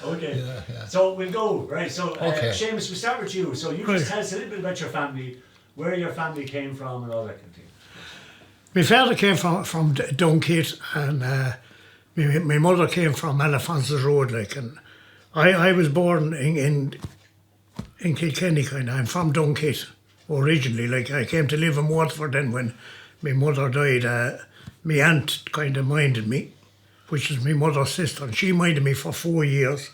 Okay. Yeah. So we'll go, right? So Okay. Seamus, we'll start with you. So you just tell us a little bit about your family, where your family came from and all that kind of thing. My father came from Dunkit, and my mother came from Alphonsus Road, like, and I was born in Kilkenny, kind of. I'm from Dunkit originally. Like, I came to live in Waterford then when my mother died. My aunt kind of minded me, which is my mother's sister, and she minded me for 4 years.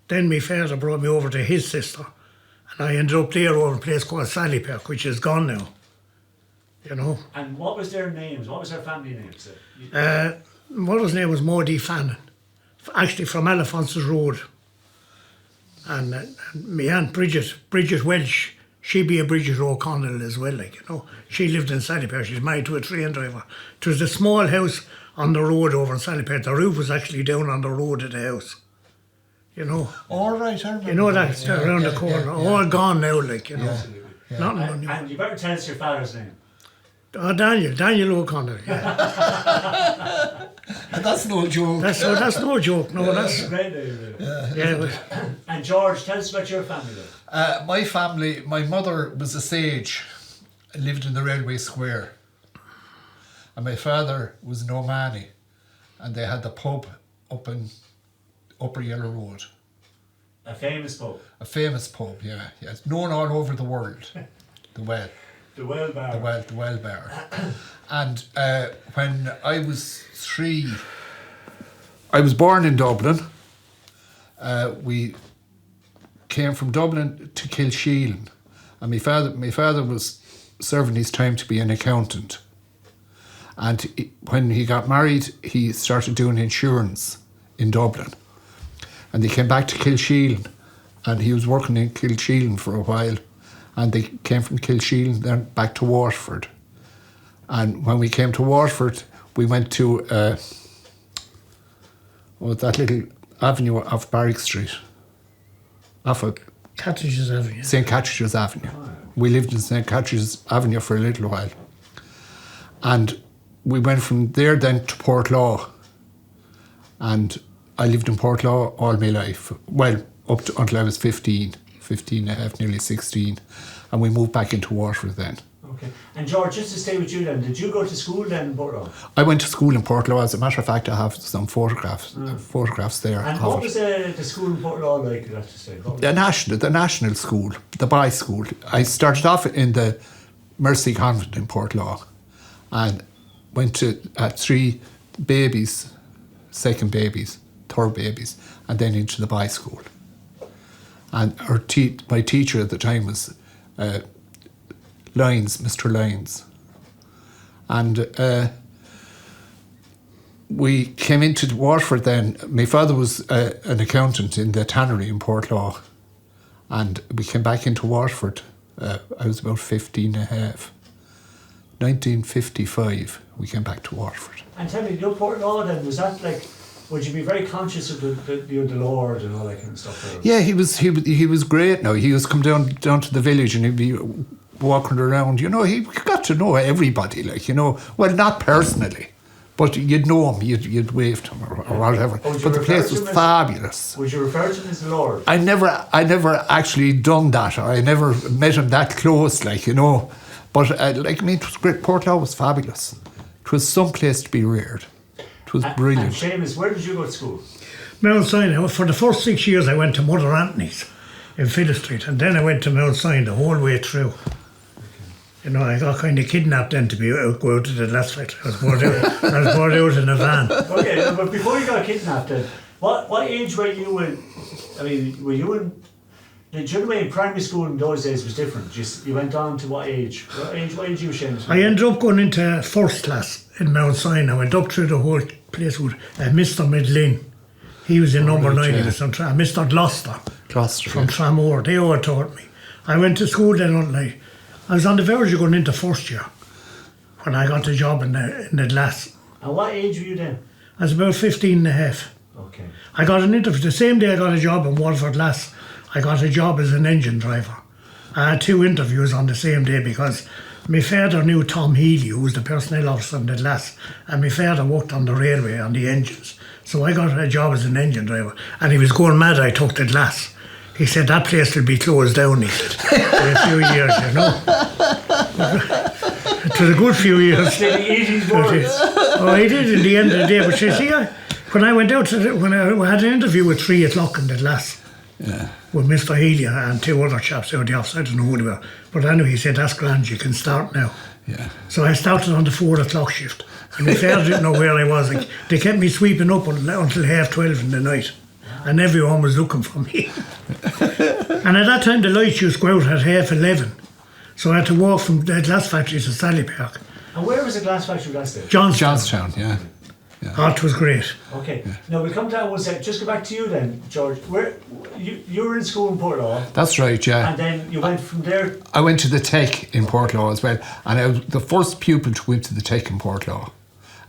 Then my father brought me over to his sister, and I ended up there over a place called Sallyperk, which is gone now. You know. And what was their names? What was their family names? Mother's name was Maudie Fannin, actually from Alphonsus Road. And my aunt Bridget Welsh, she be a Bridget O'Connell as well, like, you know. She lived in Sallyperk. She's married to a train driver. It was a small house on the road over in Sallyperk. The roof was actually down on the road of the house. You know. All right, I remember. You know that's around the corner. All gone now, like, you know. Absolutely. Nothing. And you better tell us your father's name. Oh, Daniel O'Connor. And that's no joke. That's no joke. No, that's a great name. yeah. And George, tell us about your family then. My family, my mother was a sage, lived in the railway square. And my father was an O'Mahony, and they had the pub up in Upper Yellow Road. A famous pub. A famous pub, yeah. It's known all over the world. The Well. The Well Bar. The Well Bar. And when I was 3, I was born in Dublin. We came from Dublin to Kilsheelan, and my father was serving his time to be an accountant. And when he got married, he started doing insurance in Dublin. And they came back to Kilsheelan, and he was working in Kilsheelan for a while. And they came from Kilsheelan then back to Waterford. And when we came to Waterford, we went to that little avenue off Barrack Street. Off of Cattages Avenue. St. Catherine's Avenue. We lived in St. Catherine's Avenue for a little while. And we went from there then to Portlaw. And I lived in Portlaw all my life. Well, until I was 15 and a half, nearly 16. And we moved back into Waterford then. Okay. And George, just to stay with you then, did you go to school then in Portlaw? I went to school in Portlaw. As a matter of fact, I have some photographs there. And what was the school in Portlaw like, you have to say? The national school, the boys' school. I started off in the Mercy Convent in Portlaw and went to 3 babies, second babies, third babies, and then into the boys' school. And my teacher at the time was Mr. Lyons. And we came into Waterford then. My father was an accountant in the tannery in Portlaw. And we came back into Waterford. I was about 15 and a half. 1955, we came back to Waterford. And tell me, your Portlaw then, was that like, would you be very conscious of the Lord and all that kind of stuff? Or? Yeah, he was great now. He was come down to the village and he'd be walking around. You know, he got to know everybody, like, you know. Well, not personally, but you'd know him, you'd wave to him or whatever. But the place was fabulous. Would you refer to him as the Lord? I never actually done that. Or I never met him that close, like, you know. But it was great. Portlaw was fabulous. It was some place to be reared. It was brilliant. And Seamus, where did you go to school? Mount Sinai. For the first 6 years I went to Mother Anthony's in Fiddle Street, and then I went to Mount Sinai the whole way through. You know, I got kind of kidnapped then to go out to the last fight. I was brought out in a van. Okay, but before you got kidnapped then, what age were you in? I mean, were you in... Do you know the way primary school in those days was different? You went on to what age? What age you, Seamus? I ended up going into first class in Mount Sinai. I went up through the whole place with Mr. Midlin. He was in number 9 in the Central. Mr. Gloucester from Tramore. They all taught me. I went to school then, I was on the verge of going into first year when I got the job in the glass. And what age were you then? I was about 15 and a half. Okay. I got an interview. The same day I got a job in Waterford Glass, I got a job as an engine driver. I had 2 interviews on the same day because my father knew Tom Healy, who was the personnel officer in the glass, and my father worked on the railway on the engines. So I got a job as an engine driver, and he was going mad. I took the glass. He said, that place will be closed down, he said, for a few years, you know. It was a good few years. Did he eat his words? Oh, he did in the end of the day. But you see, when I went out, when I had an interview at 3 o'clock in the glass, with Mr. Healy and 2 other chaps out the office, I don't know who they were. But anyway, he said, that's grand, you can start now. Yeah. So I started on the 4 o'clock shift. And my father didn't know where I was. Like, they kept me sweeping up until 12:30 in the night. And everyone was looking for me. And at that time, the lights used to go out at 11:30. So I had to walk from the glass factory to Sally Park. And where was the glass factory last day? Johnstown, yeah. Oh, it was great. Okay. Now we'll come down one sec. Just go back to you then, George. Where you were in school in Portlaw. That's right, yeah. And then you went from there. I went to the Tech in Portlaw as well, and I was the first pupil to go into the Tech in Portlaw.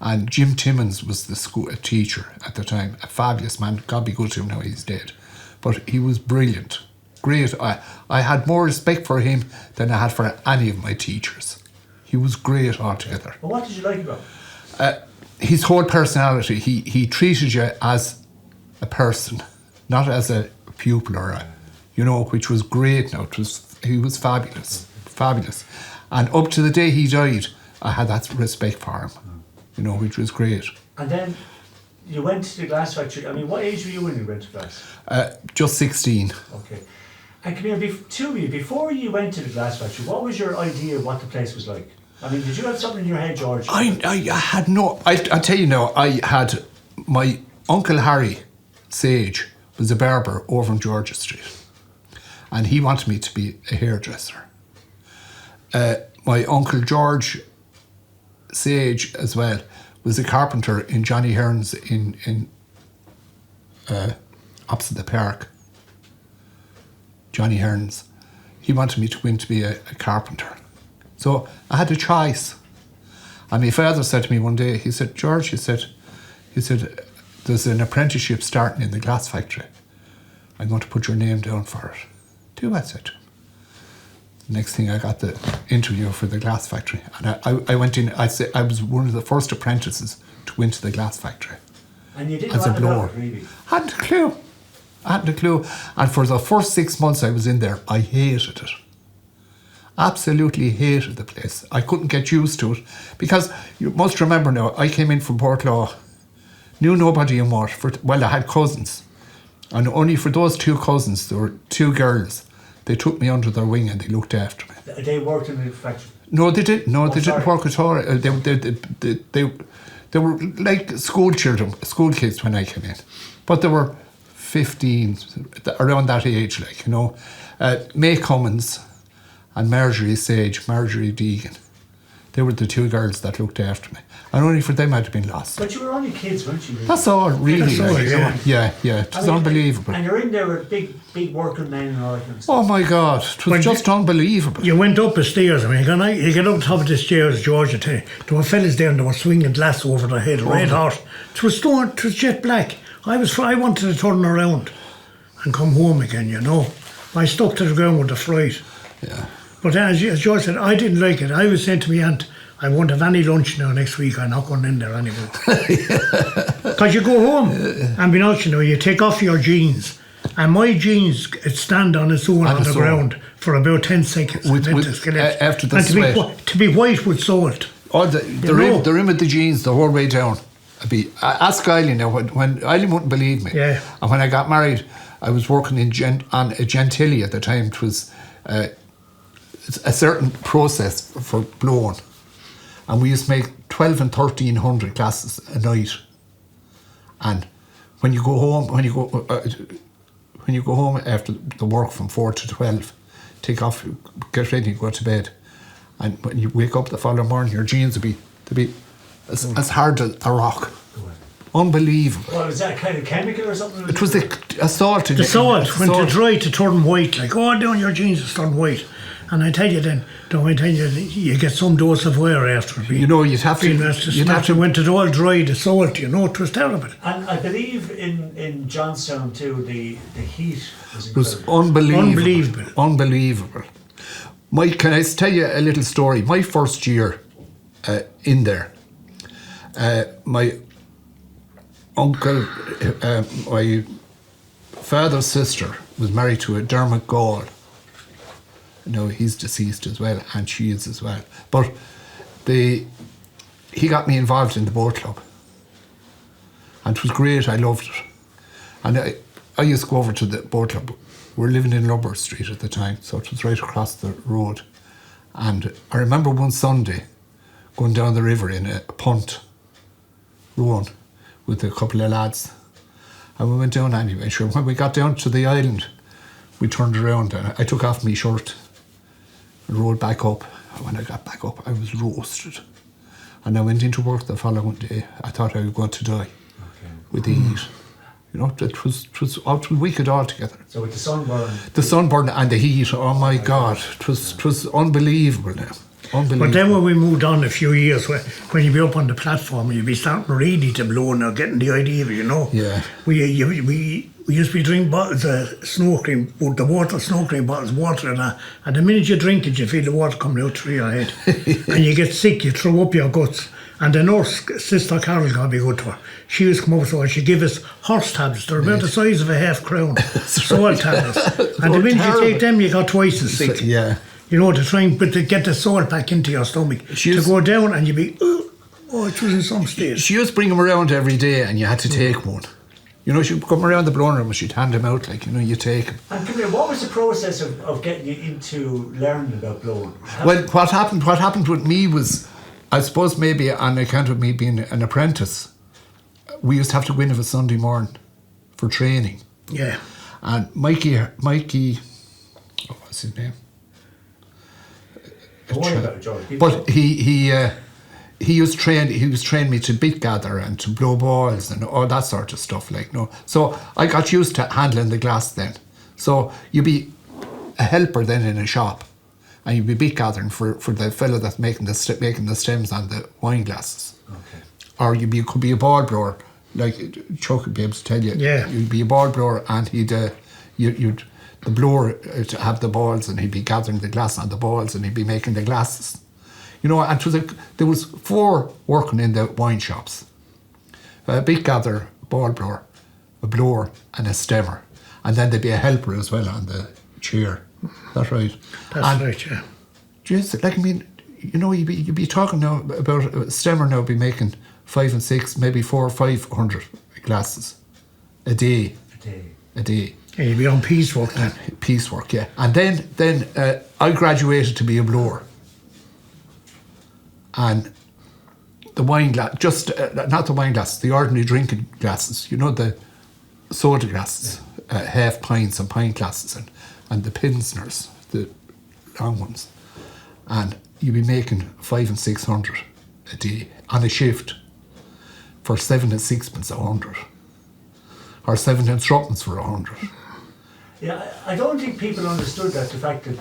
And Jim Timmins was the school teacher at the time, a fabulous man. God be good to him now, he's dead. But he was brilliant, great. I had more respect for him than I had for any of my teachers. He was great altogether. Well, what did you like about him? His whole personality, he treated you as a person, not as a pupil or a, you know, which was great now. He was fabulous. And up to the day he died, I had that respect for him, you know, which was great. And then you went to the glass factory. I mean, what age were you when you went to glass? Just 16. Okay. And come here, before you went to the glass factory, what was your idea of what the place was like? I mean, did you have something in your head, George? I had no... I tell you now, I had... My Uncle Harry Sage was a barber over on Georgia Street. And he wanted me to be a hairdresser. My Uncle George Sage as well was a carpenter in Johnny Hearn's in opposite the park. Johnny Hearn's. He wanted me to go in to be a carpenter. So I had a choice. And my father said to me one day, he said, George, he said, there's an apprenticeship starting in the glass factory. I'm going to put your name down for it. Do I said to him. The next thing I got the interview for the glass factory. And I went in, I was one of the first apprentices to go into the glass factory. And you didn't as a blower. Really? I hadn't a clue. And for the first 6 months I was in there, I hated it. Absolutely hated the place. I couldn't get used to it because you must remember now, I came in from Portlaw, knew nobody in Waterford. Well, I had cousins, and only for those 2 cousins, there were 2 girls. They took me under their wing and they looked after me. They worked in the factory? No, they didn't. No, they didn't work at all. They were like school children, school kids when I came in, but they were 15, around that age, like, you know. May Cummins and Marjorie Deegan. They were the 2 girls that looked after me. And only for them I'd have been lost. But you were only kids, weren't you? Really? That's all, really. That's all, yeah. It was unbelievable. And you're in there with big working men and all that kind of stuff. Oh my God, it was just unbelievable. You went up the stairs, I mean, you get up top of the stairs, George, I tell you, there were fellas there and they were swinging glass over their head, red hot. It was jet black. I wanted to turn around and come home again, you know. I stuck to the ground with the fright. Yeah. But as George said, I didn't like it. I was saying to my aunt, I won't have any lunch now next week. I'm not going in there anymore. Because you go home and be honest, you know, you take off your jeans. And my jeans, it stand on its own on the ground for about 10 seconds. After the sweat. To be white with salt. Oh, the rim of the jeans the whole way down. Ask Eileen now, when Eileen wouldn't believe me. Yeah. And when I got married, I was working on a Gentilly at the time. It was a certain process for blowing. And we used to make 1,200 and 1,300 glasses a night. And when you go home, when you go home after the work from 4 to 12, take off, get ready, go to bed, and when you wake up the following morning, your jeans will be as hard as a rock. Unbelievable. Well, was that kind of chemical or something? It was a salt. The salt went to dry to turn white. Like, oh, down your jeans is turn white. And I tell you then, you get some dose of wear after it. You know, you'd have to went it all dry, the salt, you know, it was terrible. And I believe in Johnstown too, the heat was incredible. It was unbelievable. Can I tell you a little story? My first year in there, my uncle, my father's sister was married to a Dermot Gall. No, he's deceased as well, and she is as well. But he got me involved in the boat club. And it was great, I loved it. And I used to go over to the boat club. We were living in Lumber Street at the time, so it was right across the road. And I remember one Sunday going down the river in a punt, rowing with a couple of lads. And we went down anyway. Sure, when we got down to the island, we turned around and I took off my shirt and rowed back up. And when I got back up, I was roasted. And I went into work the following day. I thought I was going to die with the heat. You know, it was wicked altogether. So with the sunburn. The sunburn and the heat, oh my God, it was unbelievable now. Unbelievable. But then when we moved on a few years, when you'd be up on the platform, you'd be starting really to blow now, getting the idea of it, you know. Yeah. We used to be drinking bottles of snow cream, with the water, snow cream bottles, water and that. And the minute you drink it, you feel the water coming out through your head. And you get sick, you throw up your guts. And the nurse, Sister Carol, God be good to her, she used to come over to us, she'd give us horse tablets. They're about the size of a half crown. Salt tablets. And the minute you take them, you got twice as sick. Yeah. You know, to get the salt back into your stomach. To go down and you'd be, oh, it was in some state. She used to bring them around every day and you had to take one. You know, she'd come around the blowing room and she'd hand them out, like, you know, you take them. And come here, what was the process of getting you into learning about blowing? Well, what happened with me was, I suppose maybe on account of me being an apprentice, we used to have to go in of a Sunday morning for training. Yeah. And Mikey, what's his name? Don't worry about it, George. But he was trained me to bit gather and to blow balls and all that sort of stuff, like, no. So I got used to handling the glass then. So you'd be a helper then in a shop, and you'd be bit gathering for the fella that's making the stems on the wine glasses. Okay. Or could be a ball blower, like Chuck would be able to tell you. Yeah. You'd be a ball blower, and you'd the blower to have the balls, and he'd be gathering the glass on the balls, and he'd be making the glasses. You know, and there was 4 working in the wine shops: a big gatherer, ball blower, a blower, and a stemmer, and then there'd be a helper as well on the chair. That's right. That's right, yeah. Just like, I mean, you know, you'd be talking now about a stemmer now be making 5 and 6, maybe 400 or 500 glasses a day. A day. Yeah, you'd be on piecework then. Piecework, yeah. And then I graduated to be a blower. And the wine glass, not the wine glasses, the ordinary drinking glasses, you know, the soda glasses, half pints and pint glasses, and the Pilsners, the long ones. And you'd be making 500 and 600 a day on a shift for 7 and 6pence 100, or 7 and 3pence for 100. Yeah, I don't think people understood that, the fact that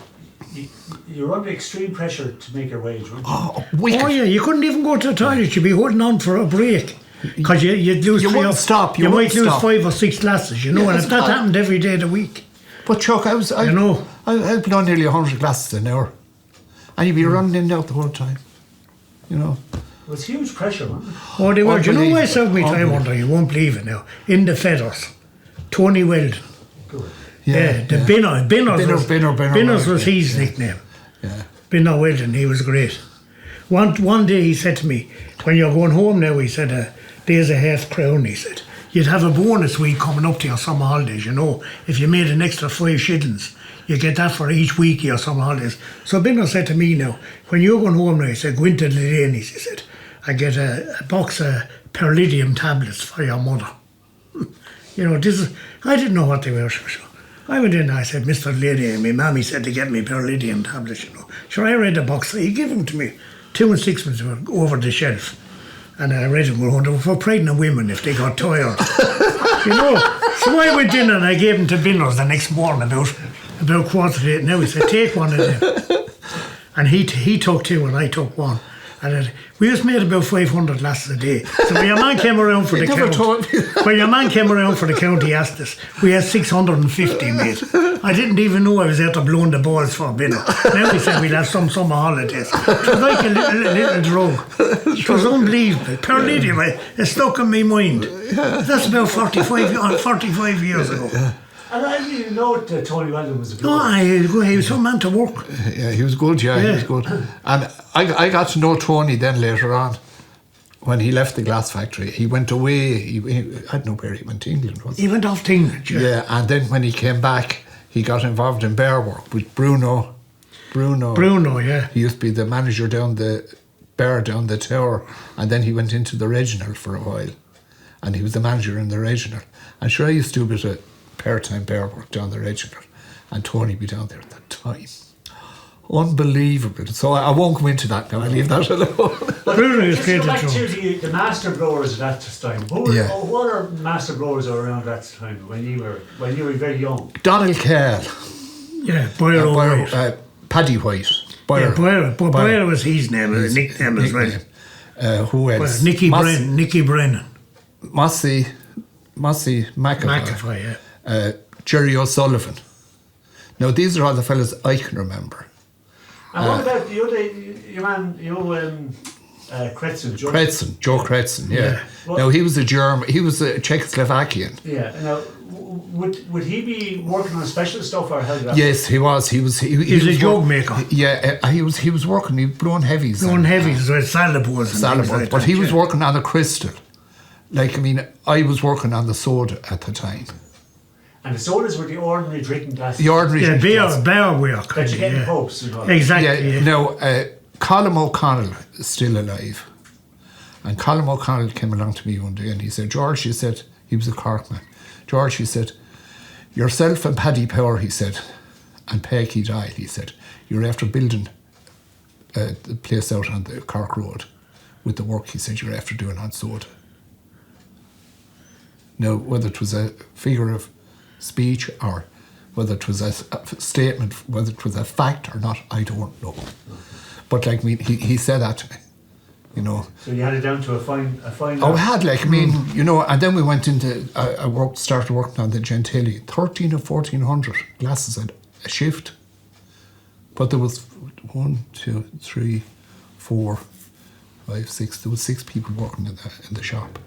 you're under extreme pressure to make your wage, weren't you? Oh, wicked. Oh yeah, you couldn't even go to the toilet. You'd be holding on for a break because you'd lose. You wouldn't stop. You might lose 5 or 6 glasses, you know, Yeah, and if that happened every day of the week. But Chuck, I've been on nearly 100 glasses an hour, and you'd be running in and out the whole time. You know. It was huge pressure, wasn't it? Oh, they were. Do you know why I served my time Unbelievable. under? You won't believe it now. In the Feathers, Tony Weldon. Good. Yeah, the Binners was his nickname. Yeah. Binner Weldon, he was great. One day he said to me, when you're going home now, he said, there's a half crown, he said. You'd have a bonus week coming up to your summer holidays, you know. If you made an extra 5 shillings, you get that for each week of your summer holidays. So Binner said to me now, when you're going home now, he said, go into the lane, he said, I get a box of Perlidium tablets for your mother. You know, I didn't know what they were, sure. I went in and I said, Mr. Lady, and my mammy said to get me Perlidium tablets, you know. Sure, I read the box, he gave them to me, 2 and 6pence were over the shelf. And I read them, they were for pregnant women if they got tired. You know, so I went in and I gave them to Binners the next morning about 7:45. Now he said, take one of them. And he took 2 and I took 1. And we just made about 500 glasses a day. So when your man came around for the count, he asked us. We had 650 made. I didn't even know I was out to blowing the balls for dinner. Now he said we'd have some summer holidays. It was like a little drug. It was unbelievable. Anyway, it stuck in my mind. That's about 45 years ago. And I didn't even know that Tony Weldon was a blower. No, he was some man to work. Yeah, he was good, he was good. And I got to know Tony then later on. When he left the glass factory, he went away. I don't know where he went to England. He went off to England, yeah. And then when he came back, he got involved in bear work with Bruno, yeah. He used to be the manager down the tower. And then he went into the regional for a while. And he was the manager in the regional. And sure, I used to do a bit of part-time bear work down the regional, and Tony be down there at that time. Unbelievable. So I won't go into that now. I leave that alone. But let's go back to the master blowers at that time. What are master blowers around that time when you were very young? Donald Cale. Yeah, Boyer. Paddy White. Boyer. Yeah, Boyer was his name, his nickname as well. Who else? Nicky Brennan. Mossy McAvoy. Yeah. Jerry O'Sullivan. Now these are all the fellas I can remember. And what about your man, Kretzen? Joe Kretzen, yeah. Well, now he was a German, he was a Czechoslovakian. Yeah. Now, would he be working on special stuff or how did that? Yes, he was. He was a jug maker. Yeah, he was working. He was blowing heavies. Salad boards. But he was working on a crystal. Like, I mean, I was working on the soda at the time. And the sodas were the ordinary drinking glasses. beer work. That you get in pubs. Exactly. Yeah. Now, Colm O'Connell is still alive. And Colm O'Connell came along to me one day and he said, George, he said, he was a Cork man. George, he said, yourself and Paddy Power, he said, and Peggy Dial, he said, you're after building the place out on the Cork Road with the work, he said, you're after doing on soda. Now, whether it was a figure of speech or whether it was a statement, whether it was a fact or not, I don't know. But like me, he said that to me, you know. So you had it down to a fine. Oh, I had, like, I mean, you know, and then we went into, started working on the Gentilly, 13 or 1400 glasses a shift. But there was 1, 2, 3, 4, 5, 6, there was 6 people working in the shop.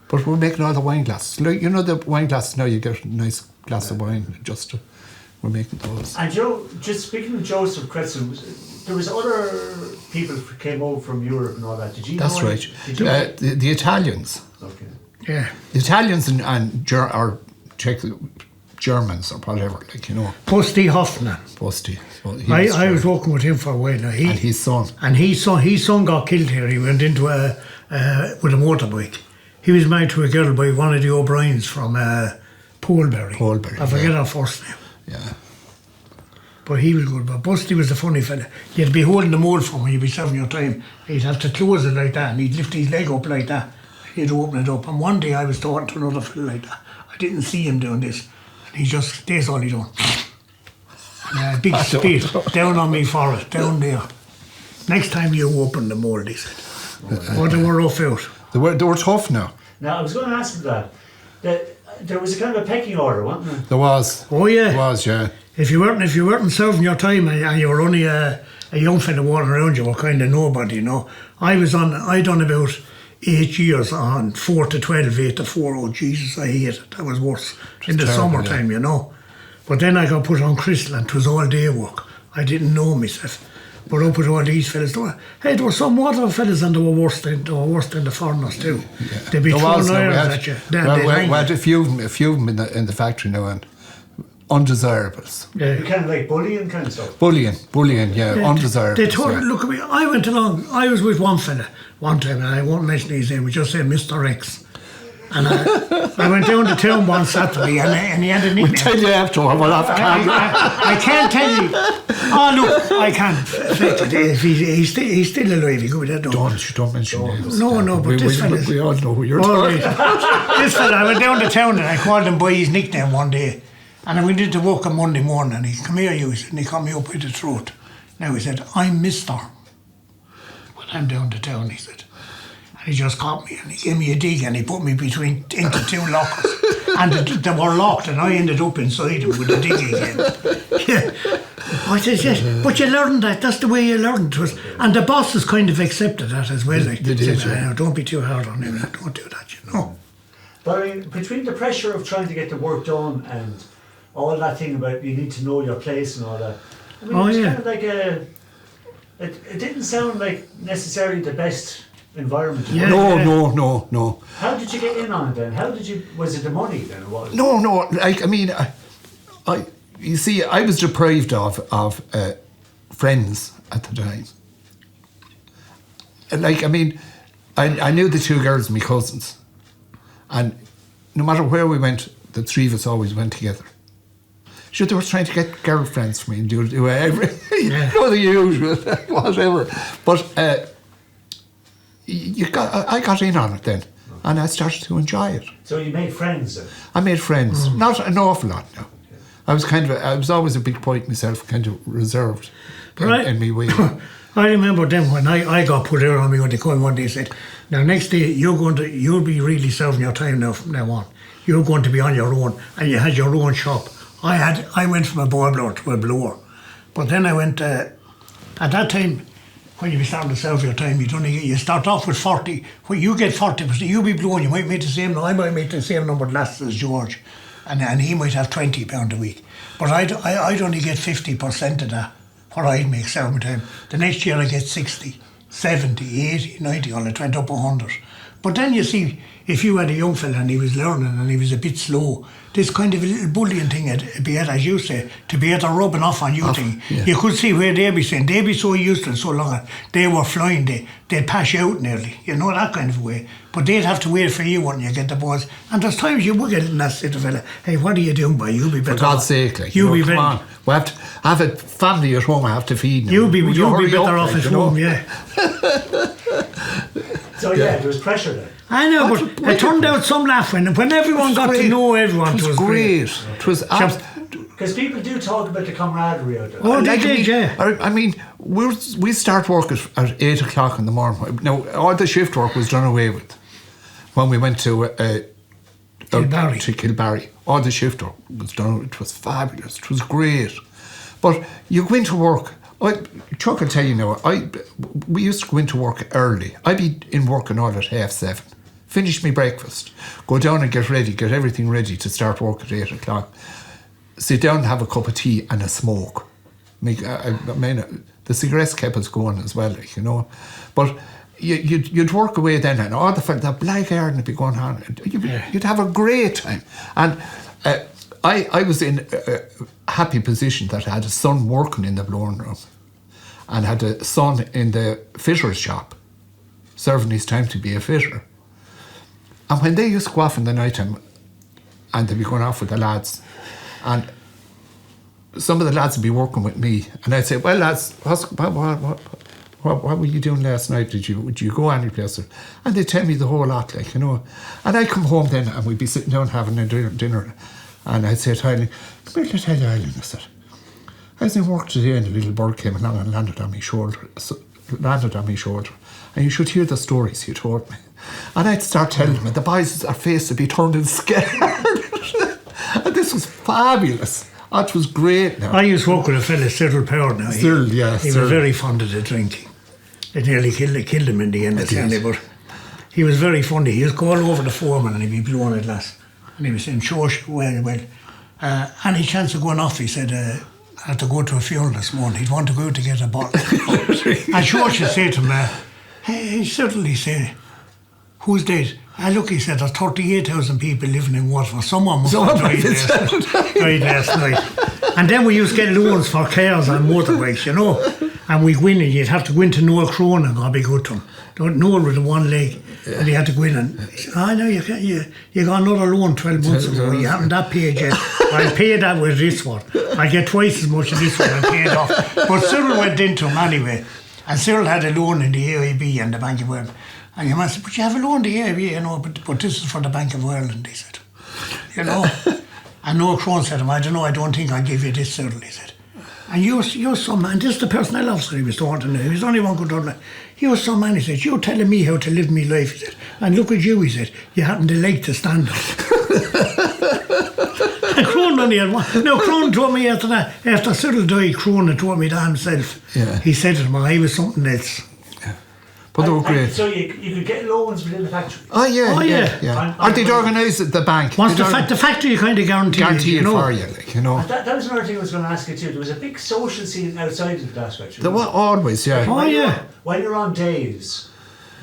But we're making all the wine glasses. Like, you know the wine glasses now, you get a nice glass of wine, we're making those. And Joe, just speaking of Joseph Kretzen, there was other people who came over from Europe and all that. Did you That's know right. The Italians. Okay. Yeah. The Italians and Czech Germans or whatever, like, you know. Pusty Hoffman. Pusty. Well, I was working with him for a while now. And his son. And his son got killed here. He went into with a motorbike. He was married to a girl by one of the O'Briens from Polebury. I forget her first name. Yeah. But he was good. But Busty was a funny fella. You'd be holding the mould for him when you'd be serving your time. He'd have to close it like that and he'd lift his leg up like that. He'd open it up. And one day I was talking to another fella like that. I didn't see him doing this. And he just, that's all he done. And a big spit down on me forehead, down there. Next time you open the mould, he said. But they were rough out. They were tough now. Now, I was going to ask you that there was a kind of a pecking order, wasn't there? There was. Oh, yeah. There was, yeah. If you weren't serving your time and you were only a young fella walking around, you were kind of nobody, you know. I done about 8 years on 4 to 12, 8 to 4. Oh, Jesus, I hate it. That was worse. In the summertime, you know. But then I got put on crystal and it was all day work. I didn't know myself. But up with all these fellas, there were some water fellas and they were worse than the foreigners too. Yeah. They'd be throwing irons at you. We had a few of them in the factory now and undesirables. Yeah. You kind of like bullying kind of stuff? Bullying, yeah, undesirables. They told, look at me, I went along, I was with one fella one time and I won't mention his name, we just said Mr. X. And I went down to town one Saturday and he had a nickname. We'll tell you afterward. I can't tell you. Oh, look, I can't. He's still alive. He could Don't mention names. No, but this fella... We all know who you're talking about. This fella, I went down to town and I called him by his nickname one day. And I went into work on Monday morning and he come here, you, and he called me up by the throat. Now he said, I'm Mister. Well, I'm down to town, he said. And he just caught me and he gave me a dig and he put me into 2 lockers. And they were locked and I ended up inside them with a dig again. Yeah. I said, yes, but you learned that. That's the way you learned. And the bosses kind of accepted that as well. Like, they did, yeah. Don't be too hard on him. Don't do that, you know. But I mean, between the pressure of trying to get the work done and all that thing about you need to know your place and all that, I mean, it's kind of like it didn't sound like necessarily the best environment. Yeah. No. How did you get in on it then? Was it the money then? Or what? No. Like, I mean, you see, I was deprived of friends at the time. Like, I mean, I knew the 2 girls, my cousins, and no matter where we went, the 3 of us always went together. Sure, they were trying to get girlfriends for me and do everything, the usual, whatever. But I got in on it then, and I started to enjoy it. So you made friends then? I made friends, not an awful lot, no. I was always a big poet myself, kind of reserved in me way. I remember then when I got put out on me when they came one day, said, now next day you'll be really serving your time now from now on. You're going to be on your own, and you had your own shop. I went from a ball blower to a blower, but then I went at that time. When you be starting to serve your time, you start off with 40. When you get 40%, you be blowing. You might make the same. I might make the same number of lasts as George, and he might have £20 a week. But I'd only get 50% of that. What I'd make serving time. The next year I get 60, 70, 80, 90. All it went up 100. But then you see, if you had a young fella and he was learning and he was a bit slow, this kind of a little bullying thing, as you say, to be able to rubbing off on you thing, you could see where they'd be saying, they'd be so used to it so long, they were flying, they'd pass you out nearly, that kind of way. But they'd have to wait for you when you get the balls. And there's times you would get in that sort of fella, hey, what are you doing, boy? You'll be better. For God's sake, like, come on. We have to have a family at home, I have to feed them. You'll be better off at home, yeah. So there was pressure there. I know, but it turned out some laugh when everyone got to know everyone. It was great. It was because people do talk about the camaraderie out there. Oh, they did, yeah. I mean, we start work at 8 o'clock in the morning. Now, all the shift work was done away with when we went to Kilbarry. All the shift work was done. It was fabulous. It was great. But you go into work. Chuck will tell you now, we used to go into work early. I'd be in work and all at 7:30. Finish my breakfast, go down and get everything ready to start work at 8 o'clock. Sit down and have a cup of tea and a smoke. I mean, the cigarettes kept us going as well, But you'd work away then, and all the black air would be going on. You'd have a great time. And I was in a happy position that I had a son working in the blowing room and had a son in the fitter's shop, serving his time to be a fitter. And when they used to go off in the night time, and they'd be going off with the lads, and some of the lads would be working with me, and I'd say, well, lads, what were you doing last night? Would you go any place? And they'd tell me the whole lot, And I'd come home then, and we'd be sitting down having a dinner, and I'd say to Eileen, come here to tell you, Eileen, I said, I was in work today and a little bird came along and landed on my shoulder, and you should hear the stories he told me. And I'd start telling them, and the boys, their face would be turned and scared. And this was fabulous. It was great now. I used to work with a fella, Cyril Power now. He was very fond of the drinking. It nearly killed him in the end, but he was very funny. He used to go all over the foreman and he'd be blowing at last. And he was saying, any chance of going off, he said, I had to go to a funeral this morning. He'd want to go out to get a bottle. And George would say to him, he certainly said, who's dead? Look, he said, there's 38,000 people living in Waterford. Someone must have died last night. And then we used to get loans for cars and motorbikes, And we'd win, and you'd have to go into Noel Crone and be good to him. Noel with the one leg, and he had to go in and he said, I know you got another loan 12 months ago, you haven't that paid yet. I'll pay that with this one. I get twice as much as this one and pay it off. But Cyril went into him anyway, and Cyril had a loan in the AIB and the Bank of Ireland. And your man said, but you have a loan in the AIB, but this is for the Bank of Ireland, he said. And Noel Crone said to him, I don't think I'll give you this, Cyril, he said. And you're some man, this is the personnel officer he was talking to now. He was only one good Dublin. You're some man, he said, you're telling me how to live my life, he said. And look at you, he said, you haven't the leg to stand up. And Crone only had one. Now, Crone told me after Cyril died, Crone had told me that himself. Yeah. He said to him, I was something else. But they were great. So you could get loans within the factory? Oh, yeah. Oh, yeah. Yeah. Or they'd organise the bank. Once the factory kind of guarantee it for you, like, you know. And that was another thing I was going to ask you too. There was a big social scene outside of the glass factory. There were always, yeah. Oh, yeah. When you're on days,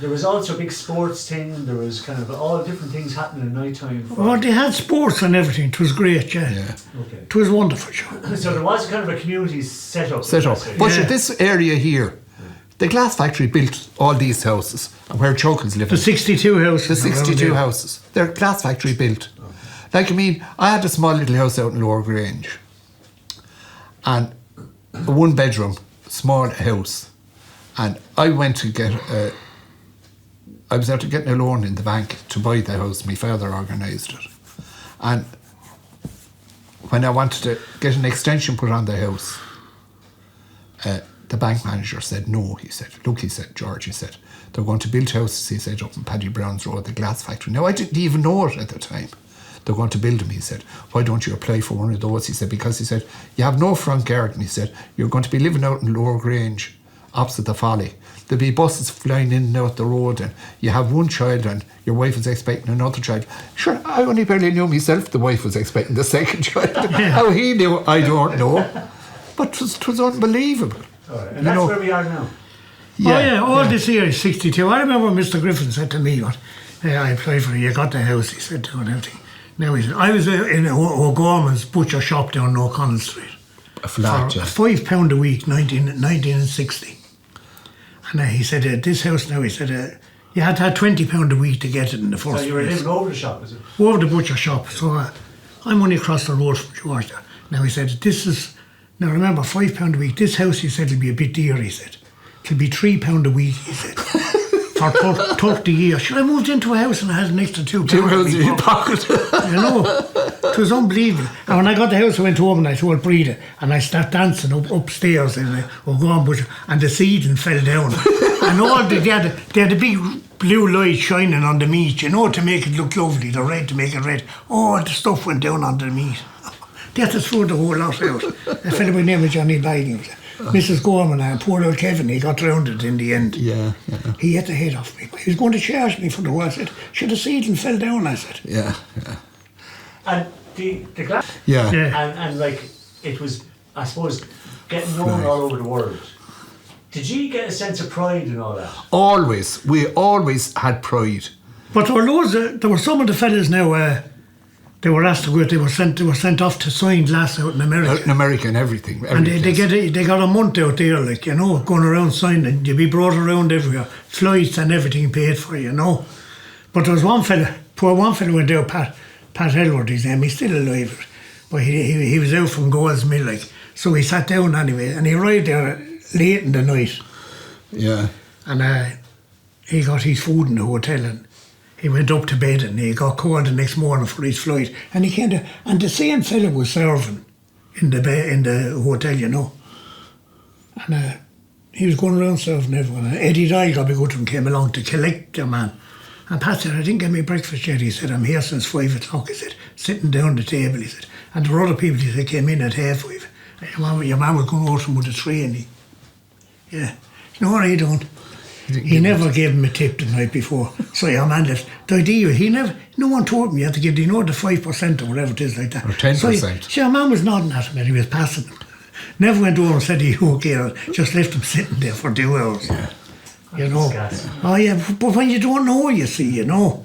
there was also a big sports thing. There was kind of all different things happening at night time. Oh, they had sports and everything. It was great, yeah. Okay. It was wonderful, sure. So there was kind of a community set up. But this area here, the glass factory built all these houses, and where Chokins lived. The 62 houses. The 62 houses. They're glass factory built. Like, I mean, I had a small little house out in Lower Grange, and a 1 bedroom, small house, and I went to get I was after getting a loan in the bank to buy the house. My father organised it, and when I wanted to get an extension put on the house, the bank manager said no. He said, look, he said, George, he said, they're going to build houses, he said, up in Paddy Brown's Road, the glass factory. Now, I didn't even know it at the time. They're going to build them, he said. Why don't you apply for one of those? He said, because, he said, you have no front garden. He said, you're going to be living out in Lower Grange, opposite the Folly. There'll be buses flying in and out the road, and you have one child and your wife is expecting another child. Sure, I only barely knew myself the wife was expecting the second child. How he knew, I don't know. But it was unbelievable. Right. And that's where we are now. Yeah. All this year is 62. I remember Mr. Griffin said to me, I applied for it, you got the house, he said to and everything. Now he said, I was in O'Gorman's butcher shop down O'Connell Street. A flat, for £5 a week, 1960. And he said, this house now, he said, you had to have £20 a week to get it in the first place. So you were living over the shop, is it? Over the butcher shop. So I'm only across the road from George. Now he said, now remember, £5 a week. This house, he said, will be a bit dear, he said. It'll be £3 a week, he said. For 30 years. Sure, I moved into a house and I had an extra £2 £2 in your pocket. You know, it was unbelievable. And when I got the house, I went home and I told Breda, and I started dancing upstairs in the O'Gorman butcher, and the ceiling fell down. And all they had a big blue light shining on the meat, you know, to make it look lovely, the red to make it red. All the stuff went down on the meat. They had to throw the whole lot out. A fellow by the name of Johnny Biden, Mrs. Gorman and poor old Kevin, he got drowned in the end. Yeah. He had the head off me. He was going to charge me for the whole. I said, should the ceiling fell down, I said. Yeah. And the glass. Yeah. And like, it was, I suppose, getting known all over the world. Did you get a sense of pride in all that? Always. We always had pride. But there were some of the fellas now, they were asked to go. They were sent off to sign glass out in America. Out in America and everything. And they got a month out there, like, you know, going around signing. You'd be brought around everywhere, flights and everything paid for, you know. But there was one fella went out, Pat Elwood, his name. He's still alive, but he was out from Gold's Mill, like. So he sat down anyway, and he arrived there late in the night. Yeah. And he got his food in the hotel, and he went up to bed, and he got called the next morning for his flight. And he came to, and the same fella was serving in the hotel, you know. And he was going around serving everyone. And Eddie Doyle got good and came along to collect the man. And Pat said, I didn't get me breakfast yet. He said, I'm here since 5 o'clock. He said, sitting down the table, he said. And there were other people, he said, came in at 5:30. Your man was going over with the train. Yeah. You know what I don't? He never gave him a tip the night before. So your man left. The idea, no one told me you had to give, the 5% or whatever it is like that. Or 10%. So your man was nodding at him and he was passing him. Never went over and said he okay, just left him sitting there for 2 hours. Yeah. You know. Oh yeah, but when you don't know, you see, you know.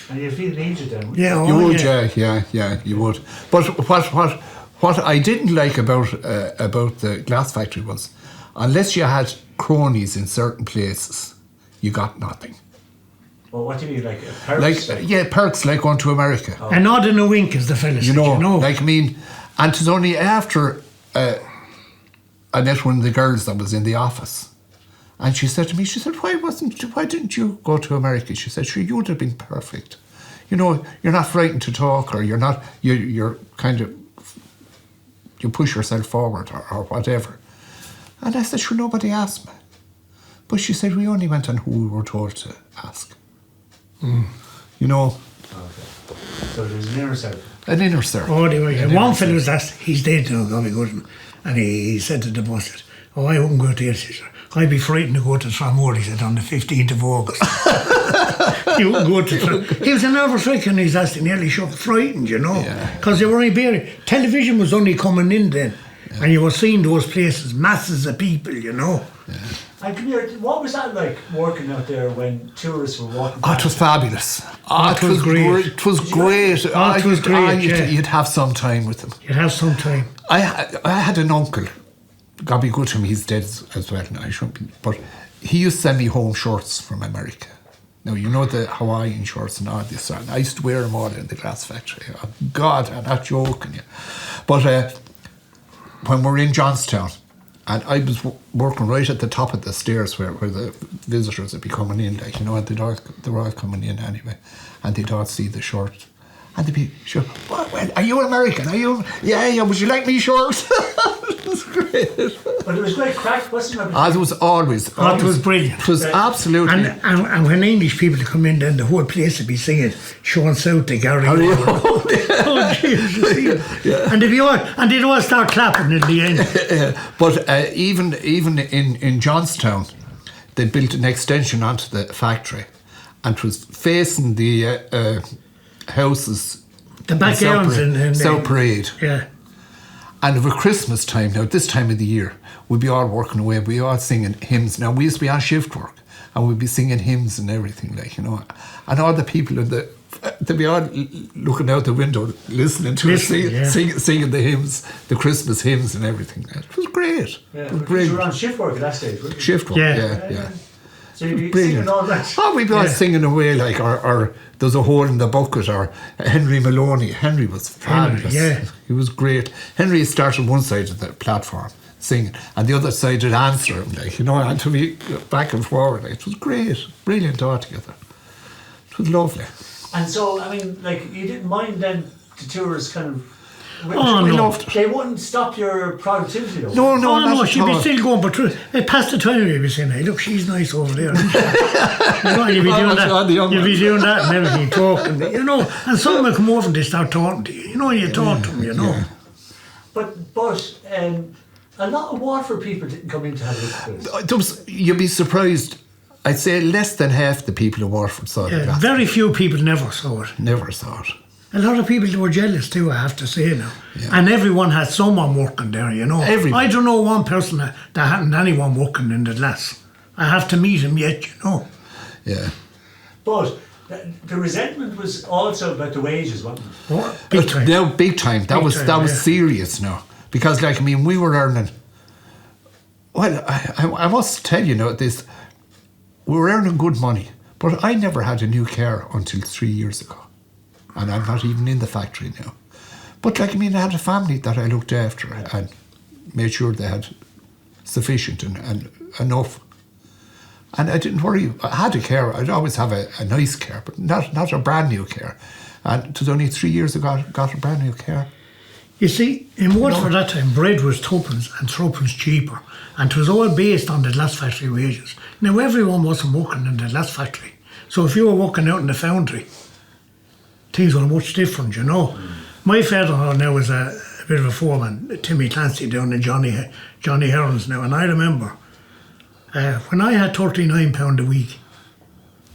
And you feel danger then. Yeah, you would, yeah, you would. But what I didn't like about the glass factory was, unless you had cronies in certain places, you got nothing. Well, what do you mean, like perks? Perks like going to America. Oh. And nod and a wink as the fellas you said, know. Like, I mean, and it was only after I met one of the girls that was in the office. And she said to me, why didn't you go to America? She said, sure, you would have been perfect. You know, you're not frightened to talk, or you're kind of you push yourself forward or whatever. And I said, sure, nobody asked me. But she said, we only went on who we were told to ask. You know. Okay. So there's an inner circle. An inner circle. Oh, they were. One fellow was asked, he's dead now, God be good. And he said to the boss, oh, I wouldn't go to your sister. I'd be frightened to go to Tramore, he said, on the 15th of August. He wouldn't go to Tramore. He was a nervous wreck and he's asked, nearly shook, frightened, you know. Because they were only barely. Television was only coming in then. Yeah. And you were seeing those places, masses of people, you know. Yeah. And come here, what was that like working out there when tourists were walking? Oh, it was fabulous. It was great. It was great. It was great. You'd have some time with them. You'd have some time. I had an uncle. God be good to him, he's dead as well now. I shouldn't be, but he used to send me home shorts from America. Now, you know the Hawaiian shorts and all this. And I used to wear them all in the glass factory. Oh, God, I'm not joking you. But when we're in Johnstown, and I was working right at the top of the stairs where the visitors would be coming in, like, you know, and they were all coming in anyway, and they'd all see the shorts. And they'd be, sure, what, are you American? Are you? Yeah, would you like me shorts? It was great. But it was great crack, wasn't it? It was always. It was brilliant. It was absolutely. And when English people come in, then the whole place would be singing Sean South to Gary. Oh, Jesus. Yeah. And they'd all start clapping at the end. But even in Johnstown, they built an extension onto the factory, and it was facing the houses. The back gardens in South Parade. Yeah. And over Christmas time, now this time of the year, we'd be all working away, we'd be all singing hymns. Now we used to be on shift work, and we'd be singing hymns and everything, like, you know. And all the people they'd be all looking out the window, listening to us singing the hymns, the Christmas hymns and everything. It was great. Yeah. It was great. You were on shift work at that stage, weren't you? Shift work, yeah. So you'd be singing all that. Oh, we'd be all singing away, like, or There's a Hole in the Bucket, or Henry Maloney. Henry was fabulous. He was great. Henry started one side of the platform singing, and the other side would answer him, like, you know, and to be back and forward. Like, it was great, brilliant altogether. It was lovely. And so, I mean, like, you didn't mind then the tourists kind of. We loved it. They wouldn't stop your productivity, though. No, she'd be still going, but past the time you'd be saying, hey, look, she's nice over there. You know, you'd be doing that. You'd be doing that and everything, talking, you know. And some will come over and they start talking to you. You know, you talk to them, you know. Yeah. But a lot of Waterford people didn't come in to have a look at this. You'd be surprised. I'd say less than half the people in Waterford saw it. Very few people never saw it. Never saw it. A lot of people were jealous too, I have to say now. Yeah. And everyone had someone working there, you know. Everybody. I don't know one person that hadn't anyone working in the glass. I have to meet him yet, you know. Yeah. But the resentment was also about the wages, wasn't it? Oh, big time. No, big time. That was serious now. Because, like, I mean, we were earning... Well, I must tell you now, we were earning good money. But I never had a new car until 3 years ago. And I'm not even in the factory now. But, like, I mean, I had a family that I looked after and made sure they had sufficient and enough. And I didn't worry. I had a car. I'd always have a nice car, but not a brand new car. And it was only 3 years ago I got a brand new car. You see, in Waterford at that time, bread was tuppence and threepence cheaper. And it was all based on the glass factory wages. Now, everyone wasn't working in the glass factory. So if you were working out in the foundry, things were much different, you know. My father now was a bit of a foreman, Timmy Clancy down in Johnny Heron's now, and I remember when I had £39 a week,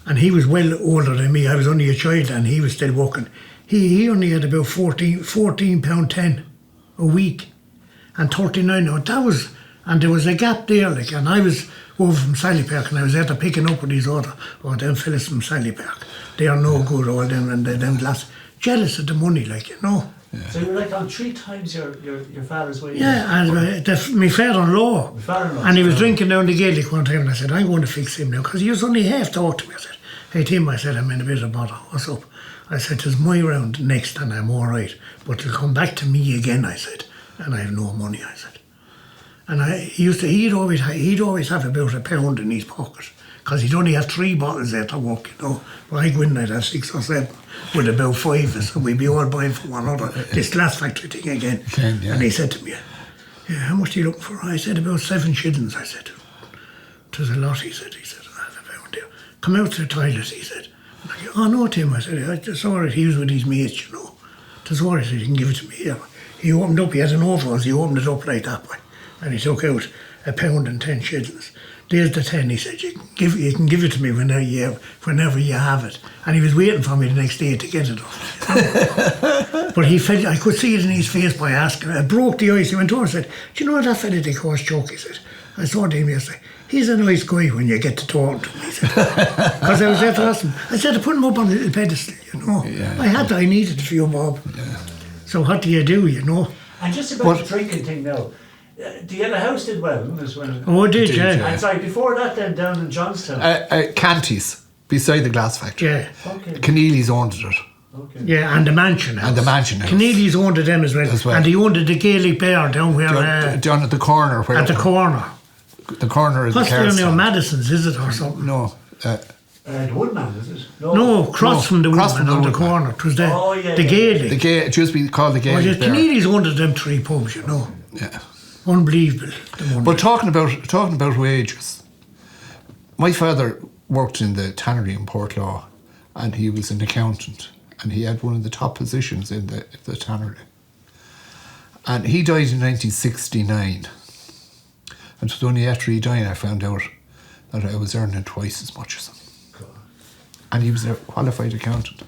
and he was well older than me, I was only a child and he was still working, he only had about £14.10 a week, and 39 now, and there was a gap there, like, and I was over from Sally Park and I was there picking up with these them fellas from Sally Park. They are no good, all them, and them lads. Jealous of the money, like, you know. Yeah. So you were like on 3 times your father's wages? Yeah, and my father-in-law. And he was drinking down the Gaelic one time, and I said, I'm going to fix him now, because he was only half talked to me. I said, hey Tim, I said, I'm in a bit of bother. What's up? I said, it's my round next and I'm all right. But it'll come back to me again, I said. And I have no money, I said. And he'd always have about £1 in his pocket, because he'd only have 3 bottles there to work, you know. But I go in, I'd have 6 or 7 with about 5 of us, and we'd be all buying from one another. This glass factory thing again. And he said to me, yeah, how much are you looking for? I said, about 7 shillings, I said. It was a lot, he said. Come out to the toilet, he said. And I go, oh no, Tim, I said, it's all right, he was with his mates, you know. It's all right, you can give it to me here. He opened up, he had an overalls, he opened it up like that way. And he took out £1.10. There's the 10, he said, you can give it to me whenever you have it. And he was waiting for me the next day to get it off. But he felt, I could see it in his face by asking. I broke the ice. He went over and said, do you know that fella they call Chuck? He said, I saw him yesterday. He's a nice guy when you get to talk to him, he said. Because I was there to ask him. I said, I put him up on a little pedestal, you know. I needed a few bob. Yeah. So what do, you know? And just about the drinking thing now. The Yellow House did well, didn't it? Oh, it did, yeah. And sorry, before that then, down in Johnstown. Canties, beside the glass factory. Yeah. Okay. Keneally's owned it. Okay. Yeah, and the Mansion House. Keneally's owned them as well. And he owned the Gaelic Bear down where... Down at the corner. At the corner. The corner is the car stand. What's Madison's, is it, or something? No. The Woodman, is it? No, across from the Woodman on the corner. It was the Gaelic. It just be called the Gaelic Bear. Keneally's owned them 3 pubs, you know. Yeah. Unbelievable. But talking about wages, my father worked in the tannery in Portlaw, and he was an accountant, and he had one of the top positions in the tannery. And he died in 1969. And it was only after he died I found out that I was earning twice as much as him. God. And he was a qualified accountant.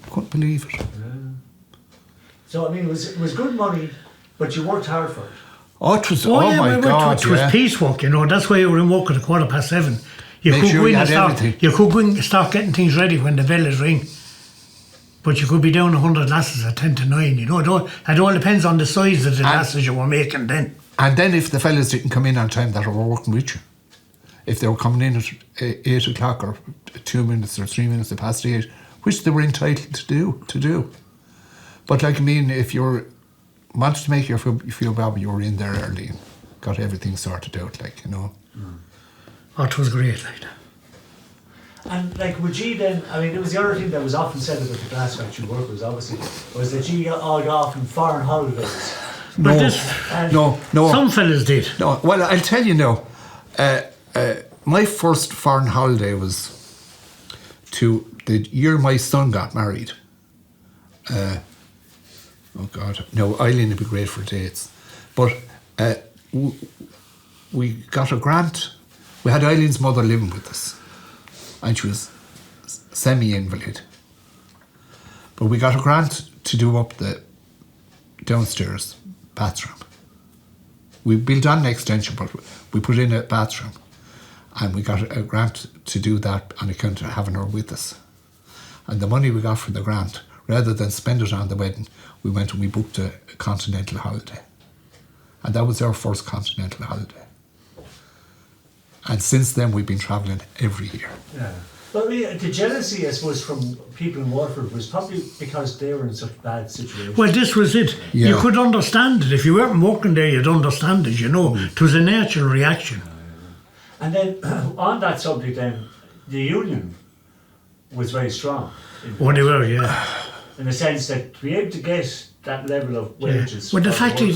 I couldn't believe it. Yeah. So, I mean, it was good money, but you worked hard for it. Oh, it was, my God, it was piecework, you know. That's why you were in work at 7:15. You could go in and start getting things ready when the bell is ring. But you could be down 100 lasses at 10 to 9, you know. It all depends on the size of the lasses you were making then. And then if the fellas didn't come in on time that were working with you, if they were coming in at 8 o'clock or 2 minutes or 3 minutes past 8, which they were entitled to do. But like, I mean, if you wanted to make your feel bad, you were in there early and got everything sorted out, like, you know. Oh, it was great, like that. And like, would you then, I mean, it was the other thing that was often said about the glass factory workers, obviously, was that you all got off on foreign holidays. No. Some fellas did. No, well, I'll tell you now. My first foreign holiday was to the year my son got married. Oh God, no, Eileen would be great for dates. But we got a grant. We had Eileen's mother living with us, and she was semi-invalid. But we got a grant to do up the downstairs bathroom. We built on an extension, but we put in a bathroom, and we got a grant to do that on account of having her with us. And the money we got from the grant, rather than spend it on the wedding, we went and we booked a continental holiday. And that was our first continental holiday. And since then we've been travelling every year. Yeah. But I mean, the jealousy, I suppose, from people in Waterford was probably because they were in such bad situations. Well, this was it. Yeah. You could understand it. If you weren't working there, you'd understand it, you know. It was a natural reaction. And then, on that subject then, the union was very strong. Oh, they were, yeah. In the sense that to be able to get that level of wages... Well, the factory,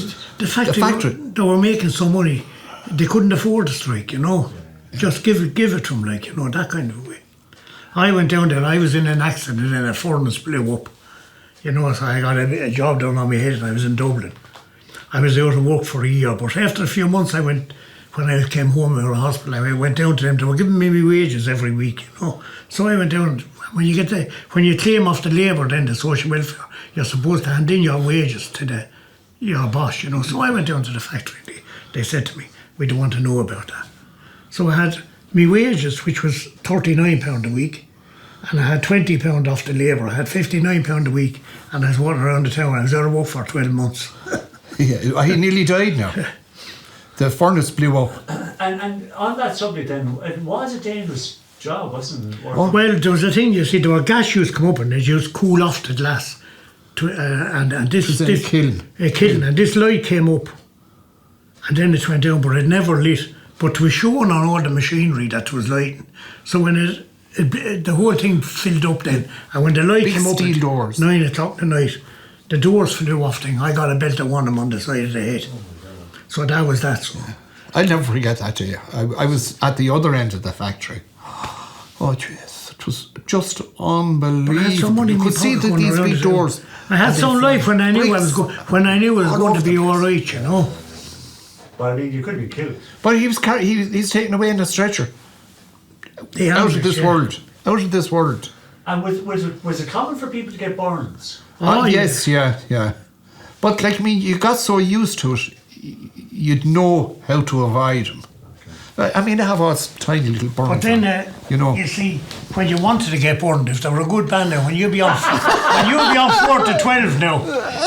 they were making some money. They couldn't afford to strike, you know. Yeah. Just give it to them, like, you know, that kind of way. I went down there, I was in an accident and a furnace blew up. You know, so I got a job down on my head and I was in Dublin. I was out of work for a year, but after a few months when I came home out of hospital, I went down to them. They were giving me my wages every week, you know. So I went down, when you claim off the labour then, the social welfare, you're supposed to hand in your wages to your boss, you know. So I went down to the factory. They said to me, we don't want to know about that. So I had my wages, which was £39 a week, and I had £20 off the labour. I had £59 a week, and I was walking around the town. I was out of work for 12 months. Yeah, he nearly died now. The furnace blew up. And on that subject then, it was a dangerous job, wasn't it? Well, there was a thing, you see, there were gas used to come up and they just cool off the glass. And this kiln. A kiln. And this light came up, and then it went down, but it never lit. but it was showing on all the machinery that was lighting. So when the whole thing filled up then, and when the light Big came up steel at doors. 9 o'clock at night, the doors flew off thing. I got a belt of one of them on the side of the head. So that was that. So. I'll never forget that day. I was at the other end of the factory. Oh, jeez. It was just unbelievable. You could see these big doors. I had some life when I knew I was going to be all right, you know. But I mean, you could be killed. But he's taken away in a stretcher. Out of this world. Out of this world. And was it common for people to get burns? Oh, yes, yeah. But like me, you got so used to it, you'd know how to avoid them. I mean, I have all tiny little burns. But then, you see, when you wanted to get burned, if there were a good band now, when you'd be on 4 to 12 now,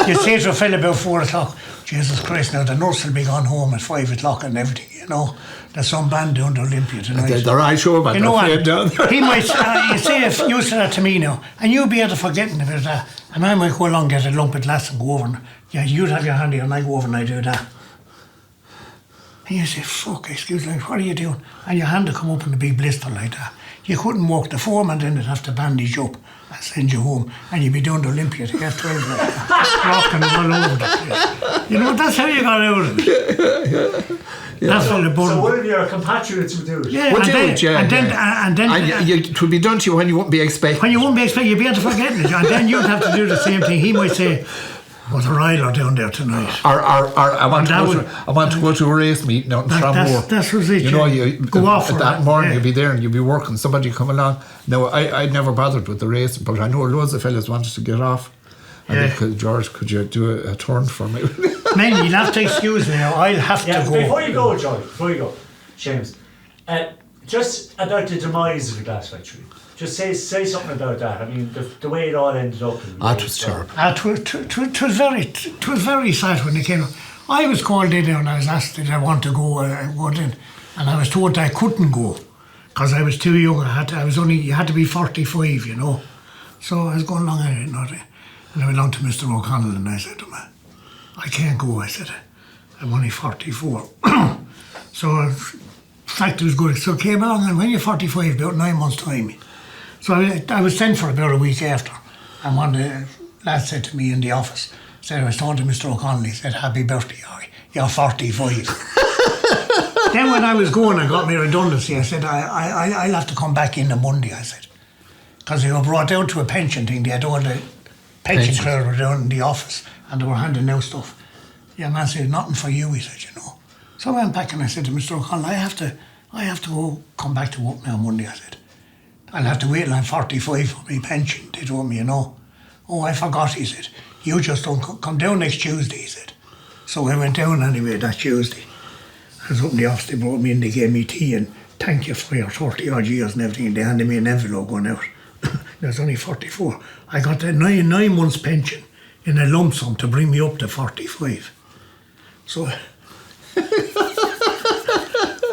you'd say to a fella about 4 o'clock, Jesus Christ, now the nurse will be gone home at 5 o'clock and everything, you know. There's some band down to Olympia tonight. They're right sure about that. He might you say if you said that to me now, and you'd be able to forgetting about that, and I might go along, get a lump of glass and go over, and you'd have your hand here and I go over and I do that. And you say, fuck, excuse me, what are you doing? And your hand would come up in a big blister like that. You couldn't walk. The foreman then would have to bandage up and send you home. And you'd be down to Olympia to get 12 like that, rocking all over the place. You know, that's how you got out of it. That's all the burn. So one of your compatriots would do it? Yeah, and then it would be done to you when you wouldn't be expecting. When you wouldn't be expecting, you'd be able to forget it. And then you'd have to do the same thing. He might say, was a rider down there tonight. Or I want to go to a race meeting out in Tramore. That's what it. You know, you go off for that morning. You'd be there and you'd be working. Somebody come along. No, I'd never bothered with the race, but I know loads of fellas wanted to get off. And George, could you do a turn for me? Men, you'll have to excuse me now. I'll have to go. Before you go, George. Before you go, Seamus. Just about the demise of the glass factory. Just say something about that. I mean, the way it all ended up. It was terrible. It was very sad when it came up. I was called in and I was asked did I want to go in, and I was told I couldn't go because I was too young. You had to be 45, you know. So I was going along and I went on to Mr. O'Connell and I said to him, I can't go. I said, I'm only 44. So in fact it was good. So I came along, and when you're 45, about 9 months' time. So I was sent for about a week after, and one of the lads said to me in the office, said I was talking to Mr. O'Connell, he said, happy birthday, you're 45. Then when I was going, I got my redundancy. I said, I'll have to come back in on Monday, I said. Because they were brought down to a pension thing. They had all the pension crowd were down in the office and they were handing out stuff. Yeah, man said, nothing for you, he said, you know. So I went back and I said to Mr. O'Connell, I have to come back to work now on Monday, I said. I'll have to wait till I'm 45 for my pension, they told me, you know. Oh, I forgot, he said. You just don't come down next Tuesday, he said. So I went down anyway that Tuesday. I was up in the office, they brought me in, they gave me tea and thank you for your 30 odd years and everything. And they handed me an envelope going out. I was only 44. I got a 9 months pension in a lump sum to bring me up to 45. So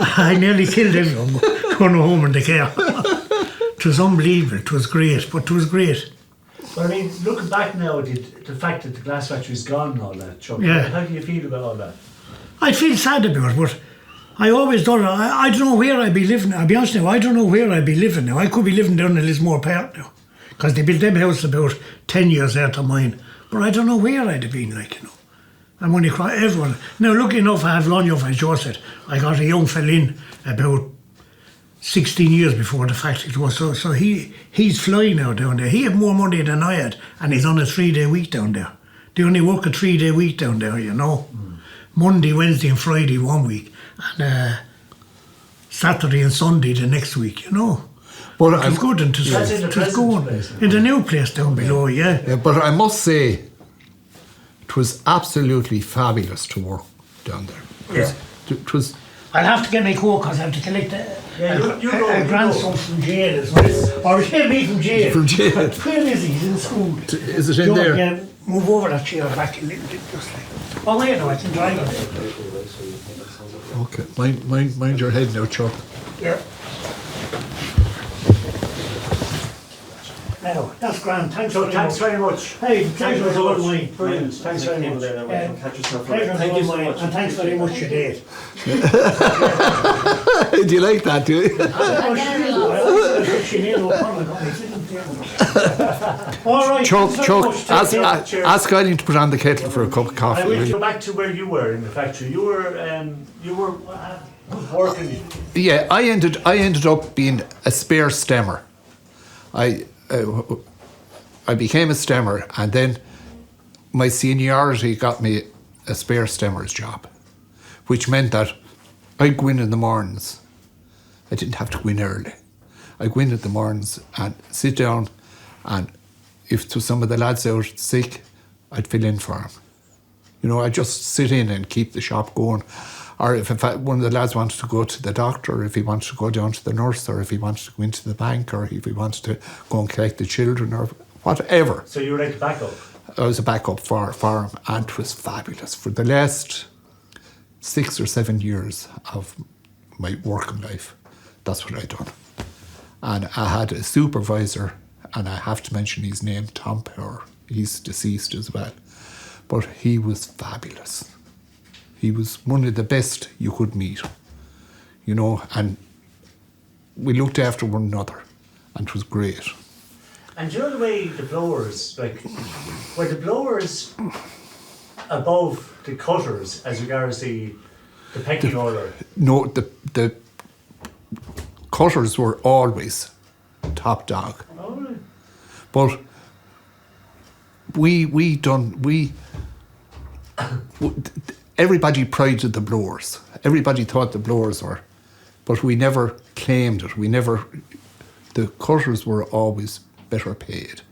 I nearly killed everyone going home in the car. It was unbelievable, it was great, but it was great. But I mean, looking back now, the fact that the glass factory's gone and all that, Chuck, how do you feel about all that? I feel sad about it, but I always done it. I don't know where I'd be living. I'll be honest now, I don't know where I'd be living now. I could be living down in Lismore Park now, because they built them house about 10 years after mine. But I don't know where I'd have been, like, you know. I'm only crying, everyone. Now, lucky enough, I have long enough, as Joe said. I got a young fella in about 16 years before the factory was. So he's flying now down there. He had more money than I had, and he's on a 3-day week down there. They only work a 3-day week down there, you know. Monday, Wednesday and Friday 1 week, and Saturday and Sunday the next week, you know. Well, it was good, and it was going in the new place down below, yeah. But I must say, it was absolutely fabulous to work down there. It was. I'll have to get my coat because I have to collect a grandson from jail as well. Or he'll be from jail. From jail. Where is he? He's in school. Is it in there? Yeah, move over that chair back a little bit, just like. Oh wait, no, I can drive it. Okay, mind your head now, Chuck. Yeah. Now. That's grand. Thanks So very thanks much. very much. Hey, pleasure was all mine. Brilliant. Thanks very much. Catch yourself. Pleasure Thank you was so all mine. much. And thanks very much, you did. Do you like that, do you? All right. Chuck, thanks very Chuck, much. Take care. Cheers. ask Eileen to put on the kettle for a cup of coffee. I will will you? go back to where you were in the factory. You were working. Yeah, I ended up being a spare stemmer. I became a stemmer, and then my seniority got me a spare stemmer's job, which meant that I'd go in the mornings. I didn't have to go in early. I'd go in the mornings and sit down, and if some of the lads out sick, I'd fill in for them. You know, I'd just sit in and keep the shop going. Or if in fact one of the lads wanted to go to the doctor, or if he wanted to go down to the nurse, or if he wanted to go into the bank, or if he wanted to go and collect the children, or whatever. So you were like a backup? I was a backup for him, and it was fabulous. For the last 6 or 7 years of my working life, that's what I'd done. And I had a supervisor, and I have to mention his name, Tom Power. He's deceased as well. But he was fabulous. He was one of the best you could meet, you know, and we looked after one another, and it was great. And you know the way the blowers, like, were the blowers above the cutters as regards the pecking order? No, the cutters were always top dog. Oh, right. But everybody prided the blowers. Everybody thought the blowers were, but we never claimed it. The cutters were always better paid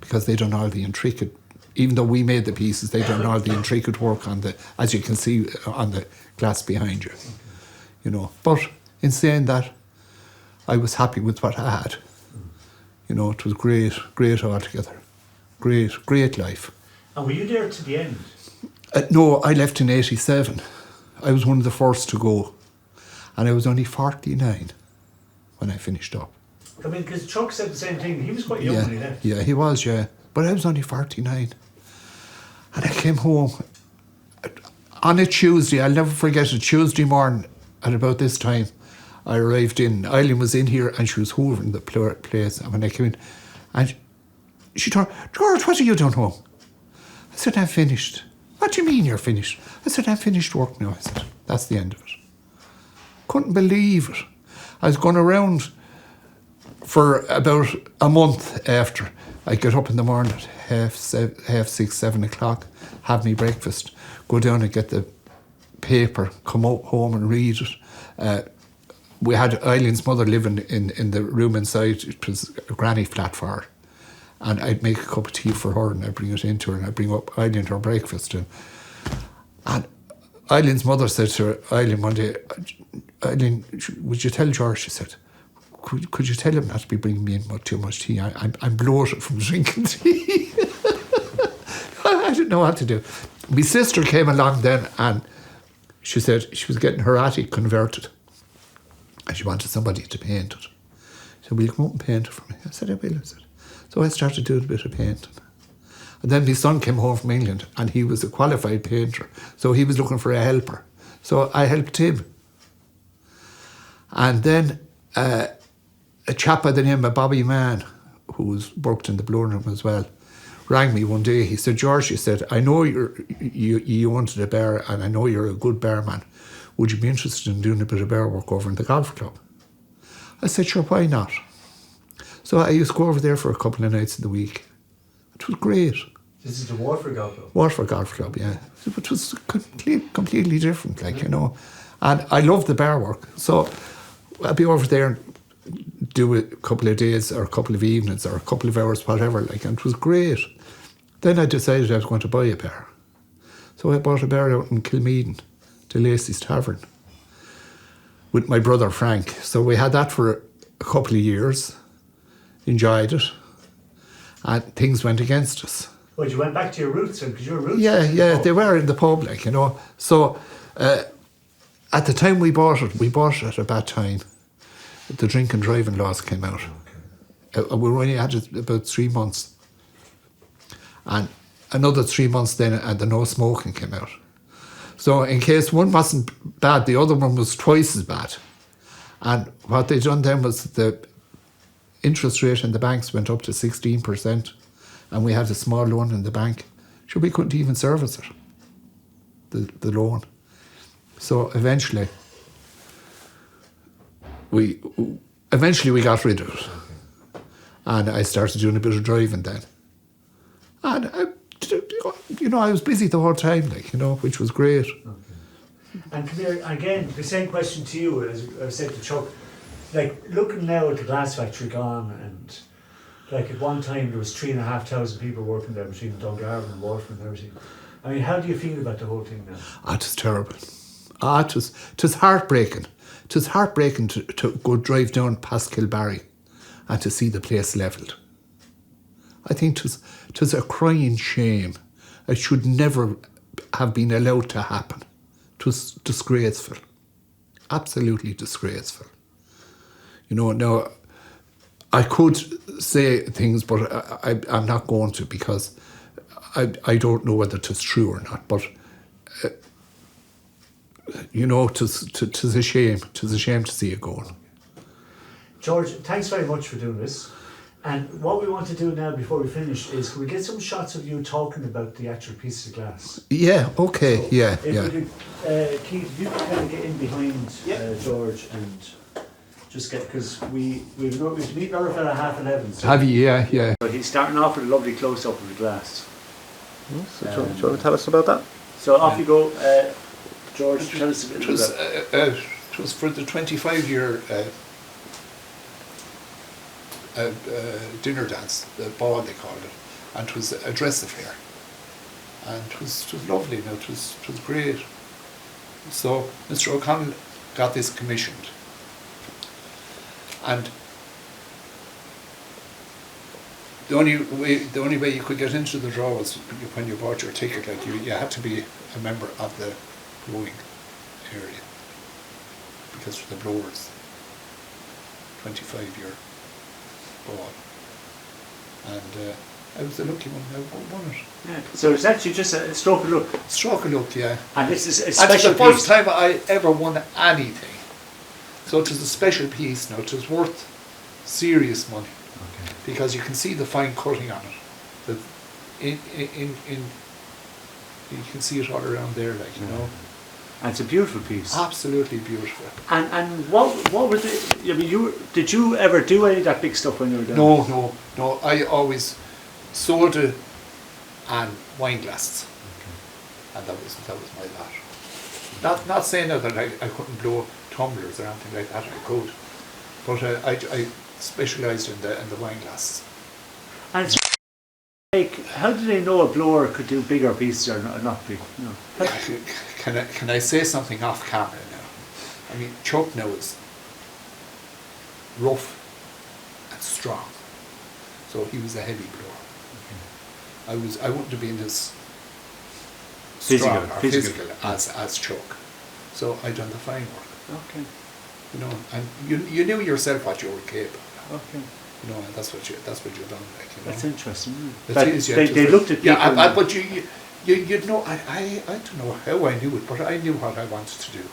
because they done all the intricate, even though we made the pieces, they done all the intricate work on the, as you can see on the glass behind you, you know. But in saying that, I was happy with what I had. You know, it was great altogether. Great life. And were you there to the end? No, I left in 87. I was one of the first to go. And I was only 49 when I finished up. I mean, because Chuck said the same thing. He was quite young when he left. Yeah, he was, yeah. But I was only 49. And I came home on a Tuesday. I'll never forget it. Tuesday morning at about this time, I arrived in. Eileen was in here and she was hoovering the place. And when I came in, and she told, George, what are you doing home? I said, I'm finished. What do you mean you're finished? I said, I'm finished work now. I said, that's the end of it. Couldn't believe it. I was going around for about a month after. I get up in the morning at half 6, 7 o'clock, have me breakfast, go down and get the paper, come up home and read it. We had Eileen's mother living in the room inside. It was a granny flat for her. And I'd make a cup of tea for her and I'd bring it into her and I'd bring up Eileen to her breakfast. And Eileen's mother said to Eileen one day, Eileen, would you tell George? She said, could you tell him not to be bringing me in too much tea? I'm bloated from drinking tea. I didn't know what to do. My sister came along then and she said she was getting her attic converted and she wanted somebody to paint it. She said, will you come up and paint it for me? I said, I will. I said. So I started doing a bit of painting. And then my son came home from England and he was a qualified painter. So he was looking for a helper. So I helped him. And then a chap by the name of Bobby Mann, who worked in the blowing room as well, rang me one day. He said, George, he said, I know you wanted a bar and I know you're a good barman. Would you be interested in doing a bit of bar work over in the golf club? I said, sure, why not? So I used to go over there for a couple of nights in the week. It was great. This is the Waterford Golf Club? Waterford Golf Club, yeah. It was completely different, like, you know. And I loved the bar work. So I'd be over there and do a couple of days or a couple of evenings or a couple of hours, whatever, like, and it was great. Then I decided I was going to buy a bar. So I bought a bar out in Kilmeaden, to Lacey's Tavern, with my brother Frank. So we had that for a couple of years, enjoyed it, and things went against us. Well, you went back to your roots, because your roots... Yeah, they were in the pub, like, you know. So at the time we bought it at a bad time. The drink and driving laws came out. We only had it about 3 months. And another 3 months then, and the no smoking came out. So in case one wasn't bad, the other one was twice as bad. And what they done then was the interest rate in the banks went up to 16%, and we had a small loan in the bank. Sure, we couldn't even service it, the loan. So eventually we got rid of it. And I started doing a bit of driving then. And I was busy the whole time, which was great. Okay. And come here, again, the same question to you as I said to Chuck. Like, looking now at the glass factory gone, and like at one time there was 3,500 people working there between Dungarvan and Waterford and everything. I mean, how do you feel about the whole thing now? It was terrible. It was heartbreaking. It was heartbreaking to go drive down past Kilbarry and to see the place levelled. I think it was a crying shame. It should never have been allowed to happen. It was disgraceful. Absolutely disgraceful. Now, I could say things, but I'm not going to, because I don't know whether it's true or not. But, it's a shame. It's a shame to see it going. George, thanks very much for doing this. And what we want to do now before we finish is, can we get some shots of you talking about the actual piece of glass? Yeah, okay, so yeah. We could, Keith, you can kind of get in behind George and just get, because we meet another fella at 11:30. So have you? Yeah. But he's starting off with a lovely close-up of the glass. So do you want to tell us about that? So off you go, George, tell us a bit about that. It was for the 25-year dinner dance, the ball they called it, and it was a dress affair. And it was lovely, it was great. So Mr. O'Connell got this commissioned. And the only way you could get into the draw was when you bought your ticket. Like you had to be a member of the blowing area, because for the blowers, 25-year ball, and I was the lucky one. I won it. Yeah. So it's actually just a stroke of luck. Stroke of luck, yeah. And this is a And special it's the first piece. time I ever won anything. So it was a special piece now. It was worth serious money, because you can see the fine cutting on it. You can see it all around there, And it's a beautiful piece. Absolutely beautiful. And what were the? I mean, did you ever do any of that big stuff when you were down? No. I always soda and wine glasses, and that was my lot. Not saying that I couldn't blow tumblers or anything like that. I could, but I specialised in the wine glasses. And it's like, how do they know a blower could do bigger pieces or not big? No. Can I say something off camera now? I mean, Chuck now is rough and strong, so he was a heavy blower. I wouldn't have been as strong or physical as Chuck, so I done the fine work. Okay. And you knew yourself what you were capable of. Okay. And that's what you've done. That's interesting. They looked at people. Yeah, but you know, I don't know how I knew it, but I knew what I wanted to do.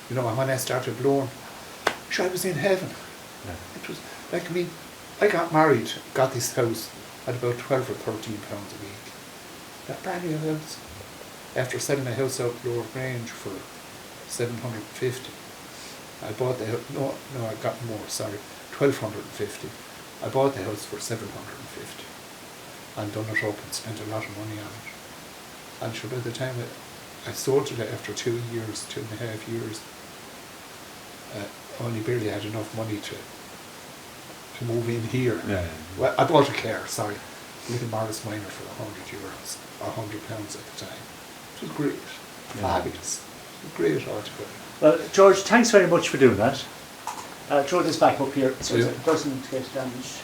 And when I started blowing, I was in heaven. It was like, I got married, got this house at about 12 or 13 pounds a week. That brand new house. After selling my house out Lower Grange for 750, I bought the house. No, I got more. Sorry, 1,250. I bought the house for 750, and done it up and spent a lot of money on it. And sure, by the time I sold it after 2 years, 2.5 years, only barely had enough money to move in here. Well, I bought a car. Sorry, a little Morris Minor for €100 or £100 at the time. It was great, fabulous, great altogether. Well, George, thanks very much for doing that. Throw this back up here so it doesn't get damaged.